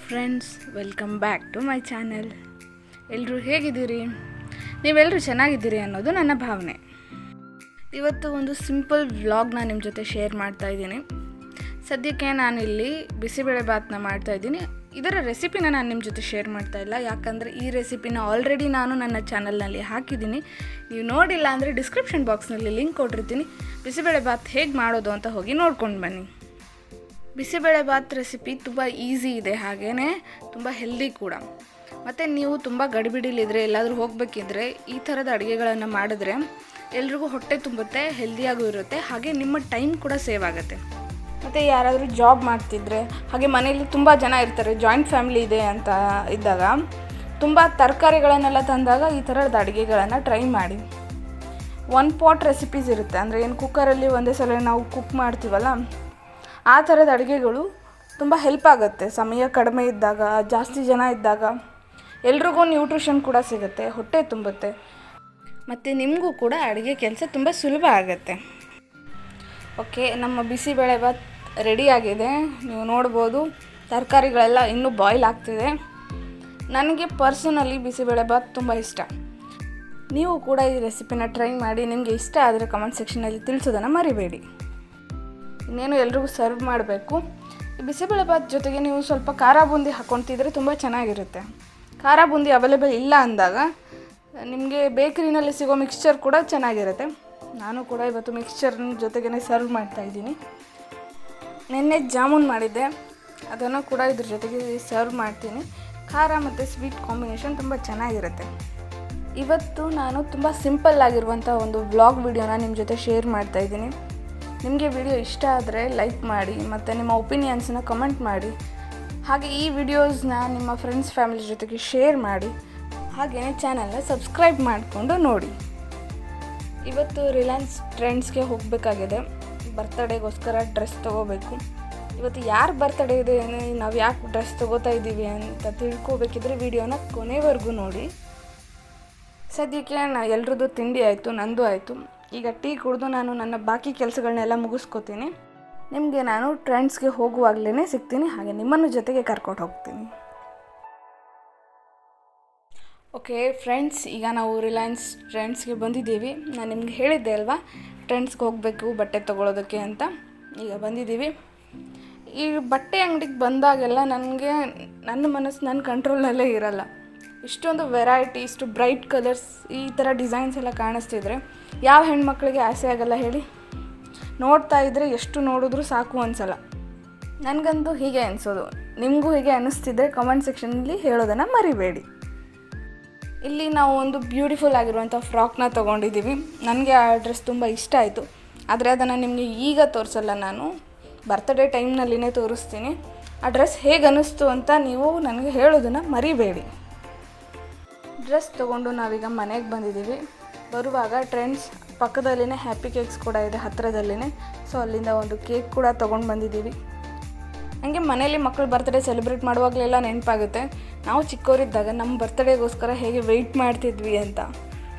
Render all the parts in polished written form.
Friends, welcome back to my channel. ಎಲ್ಲರೂ ಹೇಗಿದ್ದೀರಿ? ನೀವೆಲ್ಲರೂ ಚೆನ್ನಾಗಿದ್ದೀರಿ ಅನ್ನೋದು ನನ್ನ ಭಾವನೆ. ಇವತ್ತು ಒಂದು ಸಿಂಪಲ್ ವ್ಲಾಗ್ನ ನಿಮ್ಮ ಜೊತೆ ಶೇರ್ ಮಾಡ್ತಾ ಇದ್ದೀನಿ. ಸದ್ಯಕ್ಕೆ ನಾನಿಲ್ಲಿ ಬಿಸಿಬೇಳೆಬಾತನ್ನ ಮಾಡ್ತಾಯಿದ್ದೀನಿ. ಇದರ ರೆಸಿಪಿನ ನಾನು ನಿಮ್ಮ ಜೊತೆ ಶೇರ್ ಮಾಡ್ತಾ ಇಲ್ಲ, ಯಾಕಂದರೆ ಈ ರೆಸಿಪಿನ ಆಲ್ರೆಡಿ ನಾನು ನನ್ನ ಚಾನಲ್ನಲ್ಲಿ ಹಾಕಿದ್ದೀನಿ. ನೀವು ನೋಡಿಲ್ಲ ಅಂದರೆ ಡಿಸ್ಕ್ರಿಪ್ಷನ್ ಬಾಕ್ಸ್ನಲ್ಲಿ ಲಿಂಕ್ ಕೊಟ್ಟಿರ್ತೀನಿ. ಬಿಸಿಬೇಳೆಬಾತ್ ಹೇಗೆ ಮಾಡೋದು ಅಂತ ಹೋಗಿ ನೋಡ್ಕೊಂಡು ಬನ್ನಿ. ಬಿಸಿಬೇಳೆಬಾತ್ ರೆಸಿಪಿ ತುಂಬ ಈಸಿ ಇದೆ, ಹಾಗೆಯೇ ತುಂಬ ಹೆಲ್ದಿ ಕೂಡ. ಮತ್ತು ನೀವು ತುಂಬ ಗಡಿಬಿಡಿಲಿದ್ರೆ ಎಲ್ಲಾದರೂ ಹೋಗಬೇಕಿದ್ರೆ ಈ ಥರದ ಅಡುಗೆಗಳನ್ನು ಮಾಡಿದ್ರೆ ಎಲ್ರಿಗೂ ಹೊಟ್ಟೆ ತುಂಬುತ್ತೆ, ಹೆಲ್ದಿಯಾಗೂ ಇರುತ್ತೆ, ಹಾಗೆ ನಿಮ್ಮ ಟೈಮ್ ಕೂಡ ಸೇವ್ ಆಗುತ್ತೆ. ಮತ್ತು ಯಾರಾದರೂ ಜಾಬ್ ಮಾಡ್ತಿದ್ರೆ, ಹಾಗೆ ಮನೆಯಲ್ಲಿ ತುಂಬ ಜನ ಇರ್ತಾರೆ, ಜಾಯಿಂಟ್ ಫ್ಯಾಮಿಲಿ ಇದೆ ಅಂತ ಇದ್ದಾಗ ತುಂಬ ತರಕಾರಿಗಳನ್ನೆಲ್ಲ ತಂದಾಗ ಈ ಥರದ ಅಡುಗೆಗಳನ್ನು ಟ್ರೈ ಮಾಡಿ. ಒನ್ ಪಾಟ್ ರೆಸಿಪೀಸ್ ಇರುತ್ತೆ, ಅಂದರೆ ಏನು ಕುಕ್ಕರಲ್ಲಿ ಒಂದೇ ಸಲ ನಾವು ಕುಕ್ ಮಾಡ್ತೀವಲ್ಲ, ಆ ಥರದ ಅಡುಗೆಗಳು ತುಂಬ ಹೆಲ್ಪ್ ಆಗುತ್ತೆ. ಸಮಯ ಕಡಿಮೆ ಇದ್ದಾಗ, ಜಾಸ್ತಿ ಜನ ಇದ್ದಾಗ ಎಲ್ರಿಗೂ ನ್ಯೂಟ್ರಿಷನ್ ಕೂಡ ಸಿಗುತ್ತೆ, ಹೊಟ್ಟೆ ತುಂಬುತ್ತೆ, ಮತ್ತು ನಿಮಗೂ ಕೂಡ ಅಡುಗೆ ಕೆಲಸ ತುಂಬ ಸುಲಭ ಆಗುತ್ತೆ. ಓಕೆ, ನಮ್ಮ ಬಿಸಿಬೇಳೆಬಾತ್ ರೆಡಿಯಾಗಿದೆ. ನೀವು ನೋಡ್ಬೋದು, ತರಕಾರಿಗಳೆಲ್ಲ ಇನ್ನೂ ಬಾಯ್ಲ್ ಆಗ್ತಿದೆ. ನನಗೆ ಪರ್ಸನಲಿ ಬಿಸಿಬೇಳೆಬಾತ್ ತುಂಬ ಇಷ್ಟ. ನೀವು ಕೂಡ ಈ ರೆಸಿಪಿನ ಟ್ರೈ ಮಾಡಿ. ನಿಮಗೆ ಇಷ್ಟ ಆದರೆ ಕಮೆಂಟ್ ಸೆಕ್ಷನಲ್ಲಿ ತಿಳಿಸೋದನ್ನು ಮರಿಬೇಡಿ. ಇನ್ನೇನು ಎಲ್ರಿಗೂ ಸರ್ವ್ ಮಾಡಬೇಕು. ಈ ಬಿಸಿಬೇಳೆಬಾತ್ ಜೊತೆಗೆ ನೀವು ಸ್ವಲ್ಪ ಖಾರ ಬೂಂದಿ ಹಾಕ್ಕೊತಿದ್ರೆ ತುಂಬ ಚೆನ್ನಾಗಿರುತ್ತೆ. ಖಾರ ಬೂಂದಿ ಅವೈಲೇಬಲ್ ಇಲ್ಲ ಅಂದಾಗ ನಿಮಗೆ ಬೇಕರಿನಲ್ಲಿ ಸಿಗೋ ಮಿಕ್ಸ್ಚರ್ ಕೂಡ ಚೆನ್ನಾಗಿರುತ್ತೆ. ನಾನು ಕೂಡ ಇವತ್ತು ಮಿಕ್ಸ್ಚರ್ ಜೊತೆಗೇ ಸರ್ವ್ ಮಾಡ್ತಾಯಿದ್ದೀನಿ. ನೆನ್ನೆ ಜಾಮೂನ್ ಮಾಡಿದ್ದೆ, ಅದನ್ನು ಕೂಡ ಇದ್ರ ಜೊತೆಗೆ ಸರ್ವ್ ಮಾಡ್ತೀನಿ. ಖಾರ ಮತ್ತು ಸ್ವೀಟ್ ಕಾಂಬಿನೇಷನ್ ತುಂಬ ಚೆನ್ನಾಗಿರುತ್ತೆ. ಇವತ್ತು ನಾನು ತುಂಬ ಸಿಂಪಲ್ ಆಗಿರುವಂಥ ಒಂದು ವ್ಲಾಗ್ ವಿಡಿಯೋನ ನಿಮ್ಮ ಜೊತೆ ಶೇರ್ ಮಾಡ್ತಾಯಿದ್ದೀನಿ. ನಿಮಗೆ ವಿಡಿಯೋ ಇಷ್ಟ ಆದರೆ ಲೈಕ್ ಮಾಡಿ, ಮತ್ತು ನಿಮ್ಮ ಒಪಿನಿಯನ್ಸನ್ನ ಕಮೆಂಟ್ ಮಾಡಿ. ಹಾಗೆ ಈ ವಿಡಿಯೋಸ್ನ ನಿಮ್ಮ ಫ್ರೆಂಡ್ಸ್ ಫ್ಯಾಮಿಲಿ ಜೊತೆಗೆ ಶೇರ್ ಮಾಡಿ. ಹಾಗೆಯೇ ಚಾನಲ್ನ ಸಬ್ಸ್ಕ್ರೈಬ್ ಮಾಡಿಕೊಂಡು ನೋಡಿ. ಇವತ್ತು ರಿಲಯನ್ಸ್ ಟ್ರೆಂಡ್ಸ್ಗೆ ಹೋಗಬೇಕಾಗಿದೆ. ಬರ್ತಡೇಗೋಸ್ಕರ ಡ್ರೆಸ್ ತೊಗೋಬೇಕು. ಇವತ್ತು ಯಾರು ಬರ್ತಡೇ ಇದೆ, ನಾವು ಯಾಕೆ ಡ್ರೆಸ್ ತೊಗೋತಾ ಇದ್ದೀವಿ ಅಂತ ತಿಳ್ಕೊಬೇಕಿದ್ರೆ ವಿಡಿಯೋನ ಕೊನೆವರೆಗೂ ನೋಡಿ. ಸದ್ಯಕ್ಕೆ ಎಲ್ರದ್ದು ತಿಂಡಿ ಆಯಿತು, ನಂದು ಆಯಿತು. ಈಗ ಟೀ ಕುಡಿದು ನಾನು ನನ್ನ ಬಾಕಿ ಕೆಲಸಗಳನ್ನೆಲ್ಲ ಮುಗಿಸ್ಕೋತೀನಿ. ನಿಮಗೆ ನಾನು ಟ್ರೆಂಡ್ಸ್ಗೆ ಹೋಗುವಾಗಲೇ ಸಿಗ್ತೀನಿ, ಹಾಗೆ ನಿಮ್ಮನ್ನು ಜೊತೆಗೆ ಕರ್ಕೊಂಡು ಹೋಗ್ತೀನಿ. ಓಕೆ ಫ್ರೆಂಡ್ಸ್, ಈಗ ನಾವು ರಿಲಯನ್ಸ್ ಟ್ರೆಂಡ್ಸ್ಗೆ ಬಂದಿದ್ದೀವಿ. ನಾನು ನಿಮ್ಗೆ ಹೇಳಿದ್ದೆ ಅಲ್ವಾ, ಟ್ರೆಂಡ್ಸ್ಗೆ ಹೋಗಬೇಕು ಬಟ್ಟೆ ತೊಗೊಳೋದಕ್ಕೆ ಅಂತ. ಈಗ ಬಂದಿದ್ದೀವಿ. ಈ ಬಟ್ಟೆ ಅಂಗಡಿಗೆ ಬಂದಾಗೆಲ್ಲ ನನಗೆ ನನ್ನ ಮನಸ್ಸು ನನ್ನ ಕಂಟ್ರೋಲ್ನಲ್ಲೇ ಇರಲ್ಲ. ಇಷ್ಟೊಂದು ವೆರೈಟಿ, ಇಷ್ಟು ಬ್ರೈಟ್ ಕಲರ್ಸ್, ಈ ಥರ ಡಿಸೈನ್ಸ್ ಎಲ್ಲ ಕಾಣಿಸ್ತಿದ್ರೆ ಯಾವ ಹೆಣ್ಮಕ್ಳಿಗೆ ಆಸೆ ಆಗಲ್ಲ ಹೇಳಿ? ನೋಡ್ತಾ ಇದ್ದರೆ ಎಷ್ಟು ನೋಡಿದ್ರೂ ಸಾಕು ಅನಿಸಲ್ಲ. ನನಗಂತೂ ಹೀಗೆ ಅನಿಸೋದು. ನಿಮಗೂ ಹೀಗೆ ಅನ್ನಿಸ್ತಿದ್ರೆ ಕಮೆಂಟ್ ಸೆಕ್ಷನಲ್ಲಿ ಹೇಳೋದನ್ನು ಮರಿಬೇಡಿ. ಇಲ್ಲಿ ನಾವು ಒಂದು ಬ್ಯೂಟಿಫುಲ್ ಆಗಿರುವಂಥ ಫ್ರಾಕ್ನ ತೊಗೊಂಡಿದ್ದೀವಿ. ನನಗೆ ಆ ಡ್ರೆಸ್ ತುಂಬ ಇಷ್ಟ ಆಯಿತು, ಆದರೆ ಅದನ್ನು ನಿಮಗೆ ಈಗ ತೋರಿಸಲ್ಲ, ನಾನು ಬರ್ತ್ಡೇ ಟೈಮ್ನಲ್ಲಿನೇ ತೋರಿಸ್ತೀನಿ. ಆ ಡ್ರೆಸ್ ಹೇಗೆ ಅನ್ನಿಸ್ತು ಅಂತ ನೀವು ನನಗೆ ಹೇಳೋದನ್ನು ಮರಿಬೇಡಿ. ಡ್ರೆಸ್ ತೊಗೊಂಡು ನಾವೀಗ ಮನೆಗೆ ಬಂದಿದ್ದೀವಿ. ಬರುವಾಗ ಟ್ರೆಂಡ್ಸ್ ಪಕ್ಕದಲ್ಲಿನೇ ಹ್ಯಾಪಿ ಕೇಕ್ಸ್ ಕೂಡ ಇದೆ, ಹತ್ತಿರದಲ್ಲಿನೇ. ಸೊ ಅಲ್ಲಿಂದ ಒಂದು ಕೇಕ್ ಕೂಡ ತೊಗೊಂಡು ಬಂದಿದ್ದೀವಿ. ನನಗೆ ಮನೇಲಿ ಮಕ್ಕಳು ಬರ್ತ್ಡೇ ಸೆಲೆಬ್ರೇಟ್ ಮಾಡುವಾಗಲೆಲ್ಲ ನೆನಪಾಗುತ್ತೆ, ನಾವು ಚಿಕ್ಕವರಿದ್ದಾಗ ನಮ್ಮ ಬರ್ತ್ಡೇಗೋಸ್ಕರ ಹೇಗೆ ವೆಯ್ಟ್ ಮಾಡ್ತಿದ್ವಿ ಅಂತ.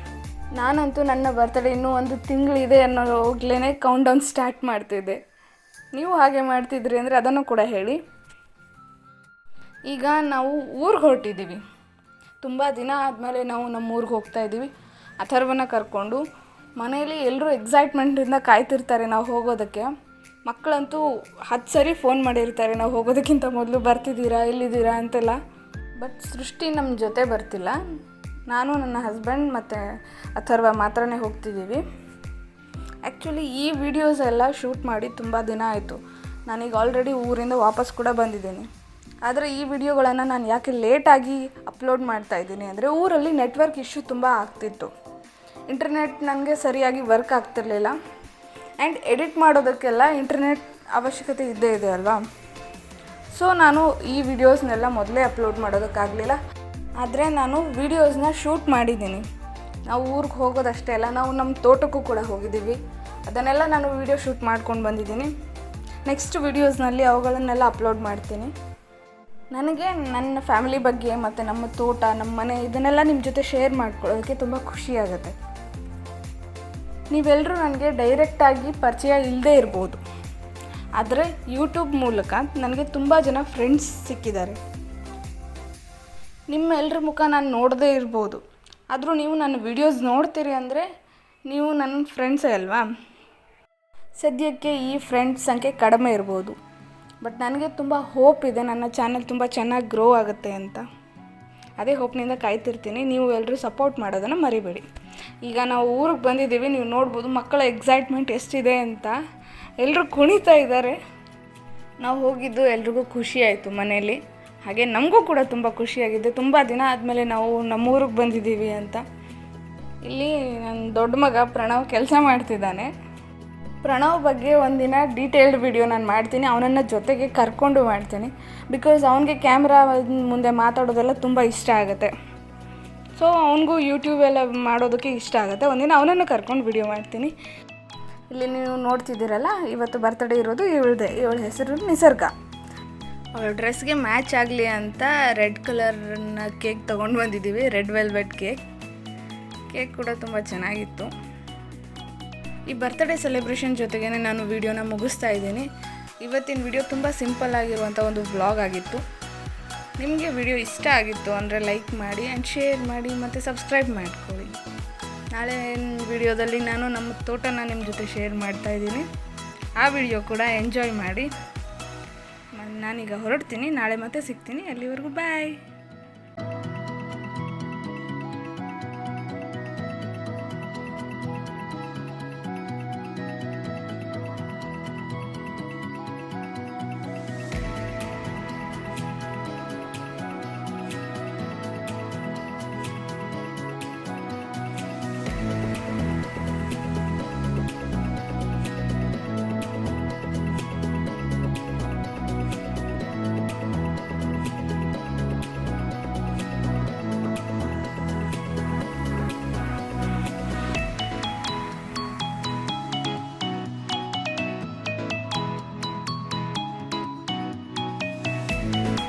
ನಾನಂತೂ ನನ್ನ ಬರ್ತ್ಡೇ ಇನ್ನೂ ಒಂದು ತಿಂಗಳಿದೆ ಅನ್ನೋವಾಗಲೇ ಕೌಂಟ್ ಡೌನ್ ಸ್ಟಾರ್ಟ್ ಮಾಡ್ತಿದ್ದೆ. ನೀವು ಹಾಗೆ ಮಾಡ್ತಿದ್ರಿ ಅಂದರೆ ಅದನ್ನು ಕೂಡ ಹೇಳಿ. ಈಗ ನಾವು ಊರಿಗೆ ಹೊರಟಿದ್ದೀವಿ. ತುಂಬ ದಿನ ಆದಮೇಲೆ ನಾವು ನಮ್ಮ ಊರಿಗೆ ಹೋಗ್ತಾಯಿದ್ದೀವಿ. ಅಥರ್ವನ ಕರ್ಕೊಂಡು. ಮನೆಯಲ್ಲಿ ಎಲ್ಲರೂ ಎಕ್ಸೈಟ್ಮೆಂಟಿಂದ ಕಾಯ್ತಿರ್ತಾರೆ ನಾವು ಹೋಗೋದಕ್ಕೆ. ಮಕ್ಕಳಂತೂ 10 ಸರಿ ಫೋನ್ ಮಾಡಿರ್ತಾರೆ ನಾವು ಹೋಗೋದಕ್ಕಿಂತ ಮೊದಲು, ಬರ್ತಿದ್ದೀರಾ, ಎಲ್ಲಿದ್ದೀರಾ ಅಂತೆಲ್ಲ. ಬಟ್ ಸೃಷ್ಟಿ ನಮ್ಮ ಜೊತೆ ಬರ್ತಿಲ್ಲ. ನಾನು, ನನ್ನ ಹಸ್ಬೆಂಡ್ ಮತ್ತು ಅಥರ್ವ ಮಾತ್ರನೇ ಹೋಗ್ತಿದ್ದೀವಿ. ಆ್ಯಕ್ಚುಲಿ ಈ ವಿಡಿಯೋಸ್ ಎಲ್ಲ ಶೂಟ್ ಮಾಡಿ ತುಂಬ ದಿನ ಆಯಿತು. ನಾನೀಗ ಆಲ್ರೆಡಿ ಊರಿಂದ ವಾಪಸ್ ಕೂಡ ಬಂದಿದ್ದೀನಿ. ಆದರೆ ಈ ವಿಡಿಯೋಗಳನ್ನು ನಾನು ಯಾಕೆ ಲೇಟಾಗಿ ಅಪ್ಲೋಡ್ ಮಾಡ್ತಾಯಿದ್ದೀನಿ ಅಂದರೆ, ಊರಲ್ಲಿ ನೆಟ್ವರ್ಕ್ ಇಶ್ಯೂ ತುಂಬ ಆಗ್ತಿತ್ತು. ಇಂಟರ್ನೆಟ್ ನನಗೆ ಸರಿಯಾಗಿ ವರ್ಕ್ ಆಗ್ತಿರಲಿಲ್ಲ. ಆ್ಯಂಡ್ ಎಡಿಟ್ ಮಾಡೋದಕ್ಕೆಲ್ಲ ಇಂಟರ್ನೆಟ್ ಅವಶ್ಯಕತೆ ಇದ್ದೇ ಇದೆ ಅಲ್ವಾ. ಸೊ ನಾನು ಈ ವಿಡಿಯೋಸ್ನೆಲ್ಲ ಮೊದಲೇ ಅಪ್ಲೋಡ್ ಮಾಡೋದಕ್ಕಾಗಲಿಲ್ಲ. ಆದರೆ ನಾನು ವಿಡಿಯೋಸ್ನ ಶೂಟ್ ಮಾಡಿದ್ದೀನಿ. ನಾವು ಊರಿಗೆ ಹೋಗೋದಷ್ಟೇ ಅಲ್ಲ, ನಾವು ನಮ್ಮ ತೋಟಕ್ಕೂ ಕೂಡ ಹೋಗಿದ್ದೀವಿ. ಅದನ್ನೆಲ್ಲ ನಾನು ವಿಡಿಯೋ ಶೂಟ್ ಮಾಡ್ಕೊಂಡು ಬಂದಿದ್ದೀನಿ. ನೆಕ್ಸ್ಟ್ ವಿಡಿಯೋಸ್ನಲ್ಲಿ ಅವುಗಳನ್ನೆಲ್ಲ ಅಪ್ಲೋಡ್ ಮಾಡ್ತೀನಿ. ನನಗೆ ನನ್ನ ಫ್ಯಾಮಿಲಿ ಬಗ್ಗೆ ಮತ್ತು ನಮ್ಮ ತೋಟ, ನಮ್ಮ ಮನೆ, ಇದನ್ನೆಲ್ಲ ನಿಮ್ಮ ಜೊತೆ ಶೇರ್ ಮಾಡ್ಕೊಳ್ಳೋದಕ್ಕೆ ತುಂಬ ಖುಷಿಯಾಗುತ್ತೆ. ನೀವೆಲ್ಲರೂ ನನಗೆ ಡೈರೆಕ್ಟಾಗಿ ಪರಿಚಯ ಇಲ್ಲದೇ ಇರ್ಬೋದು, ಆದರೆ ಯೂಟ್ಯೂಬ್ ಮೂಲಕ ನನಗೆ ತುಂಬ ಜನ ಫ್ರೆಂಡ್ಸ್ ಸಿಕ್ಕಿದ್ದಾರೆ. ನಿಮ್ಮೆಲ್ಲರ ಮುಖ ನಾನು ನೋಡದೇ ಇರ್ಬೋದು, ಆದರೂ ನೀವು ನನ್ನ ವಿಡಿಯೋಸ್ ನೋಡ್ತೀರಿ ಅಂದರೆ ನೀವು ನನ್ನ ಫ್ರೆಂಡ್ಸೇ ಅಲ್ವಾ. ಸದ್ಯಕ್ಕೆ ಈ ಫ್ರೆಂಡ್ಸ್ ಸಂಖ್ಯೆ ಕಡಿಮೆ ಇರ್ಬೋದು, ಬಟ್ ನನಗೆ ತುಂಬ ಹೋಪ್ ಇದೆ ನನ್ನ ಚಾನಲ್ ತುಂಬ ಚೆನ್ನಾಗಿ ಗ್ರೋ ಆಗುತ್ತೆ ಅಂತ. ಅದೇ ಹೋಪ್ನಿಂದ ಕಾಯ್ತಿರ್ತೀನಿ. ನೀವು ಎಲ್ಲರೂ ಸಪೋರ್ಟ್ ಮಾಡೋದನ್ನು ಮರಿಬೇಡಿ. ಈಗ ನಾವು ಊರಿಗೆ ಬಂದಿದ್ದೀವಿ, ನೀವು ನೋಡ್ಬೋದು ಮಕ್ಕಳ ಎಕ್ಸೈಟ್ಮೆಂಟ್ ಎಷ್ಟಿದೆ ಅಂತ. ಎಲ್ಲರೂ ಕುಣಿತಾ ಇದ್ದಾರೆ. ನಾವು ಹೋಗಿದ್ದು ಎಲ್ರಿಗೂ ಖುಷಿ ಆಯಿತು ಮನೆಯಲ್ಲಿ, ಹಾಗೆ ನಮಗೂ ಕೂಡ ತುಂಬ ಖುಷಿಯಾಗಿದೆ. ತುಂಬ ದಿನ ಆದಮೇಲೆ ನಾವು ನಮ್ಮೂರಿಗೆ ಬಂದಿದ್ದೀವಿ ಅಂತ. ಇಲ್ಲಿ ನನ್ನ ದೊಡ್ಡ ಮಗ ಪ್ರಣವ್ ಕೆಲಸ ಮಾಡ್ತಿದ್ದಾನೆ. ಪ್ರಣವ್ ಬಗ್ಗೆ ಒಂದಿನ ಡೀಟೇಲ್ಡ್ ವಿಡಿಯೋ ನಾನು ಮಾಡ್ತೀನಿ, ಅವನನ್ನು ಜೊತೆಗೆ ಕರ್ಕೊಂಡು ಮಾಡ್ತೀನಿ. ಬಿಕಾಸ್ ಅವನಿಗೆ ಕ್ಯಾಮ್ರಾ ಮುಂದೆ ಮಾತಾಡೋದೆಲ್ಲ ತುಂಬ ಇಷ್ಟ ಆಗುತ್ತೆ. ಸೊ ಅವನಿಗೂ ಯೂಟ್ಯೂಬೆಲ್ಲ ಮಾಡೋದಕ್ಕೆ ಇಷ್ಟ ಆಗುತ್ತೆ. ಒಂದಿನ ಅವನನ್ನು ಕರ್ಕೊಂಡು ವಿಡಿಯೋ ಮಾಡ್ತೀನಿ. ಇಲ್ಲಿ ನೀವು ನೋಡ್ತಿದ್ದೀರಲ್ಲ, ಇವತ್ತು ಬರ್ತಡೇ ಇರೋದು ಇವಳದೇ. ಇವಳ ಹೆಸರು ನಿಸರ್ಗ. ಅವಳ ಡ್ರೆಸ್ಗೆ ಮ್ಯಾಚ್ ಆಗಲಿ ಅಂತ ರೆಡ್ ಕಲರ್ನ ಕೇಕ್ ತೊಗೊಂಡು ಬಂದಿದ್ದೀವಿ, ರೆಡ್ ವೆಲ್ವೆಟ್ ಕೇಕ್ ಕೂಡ ತುಂಬ ಚೆನ್ನಾಗಿತ್ತು. ಈ ಬರ್ತ್ಡೇ ಸೆಲೆಬ್ರೇಷನ್ ಜೊತೆಗೇ ನಾನು ವಿಡಿಯೋನ ಮುಗಿಸ್ತಾ ಇದ್ದೀನಿ. ಇವತ್ತಿನ ವಿಡಿಯೋ ತುಂಬ ಸಿಂಪಲ್ ಆಗಿರುವಂಥ ಒಂದು ವ್ಲಾಗ್ ಆಗಿತ್ತು. ನಿಮಗೆ ವಿಡಿಯೋ ಇಷ್ಟ ಆಗಿತ್ತು ಅಂದರೆ ಲೈಕ್ ಮಾಡಿ ಆ್ಯಂಡ್ ಶೇರ್ ಮಾಡಿ ಮತ್ತು ಸಬ್ಸ್ಕ್ರೈಬ್ ಮಾಡ್ಕೊಳ್ಳಿ. ನಾಳೆ ವಿಡಿಯೋದಲ್ಲಿ ನಾನು ನಮ್ಮ ತೋಟನ ನಿಮ್ಮ ಜೊತೆ ಶೇರ್ ಮಾಡ್ತಾಯಿದ್ದೀನಿ. ಆ ವಿಡಿಯೋ ಕೂಡ ಎಂಜಾಯ್ ಮಾಡಿ. ನಾನೀಗ ಹೊರಡ್ತೀನಿ, ನಾಳೆ ಮತ್ತೆ ಸಿಗ್ತೀನಿ. ಅಲ್ಲಿವರೆಗೂ ಬಾಯ್.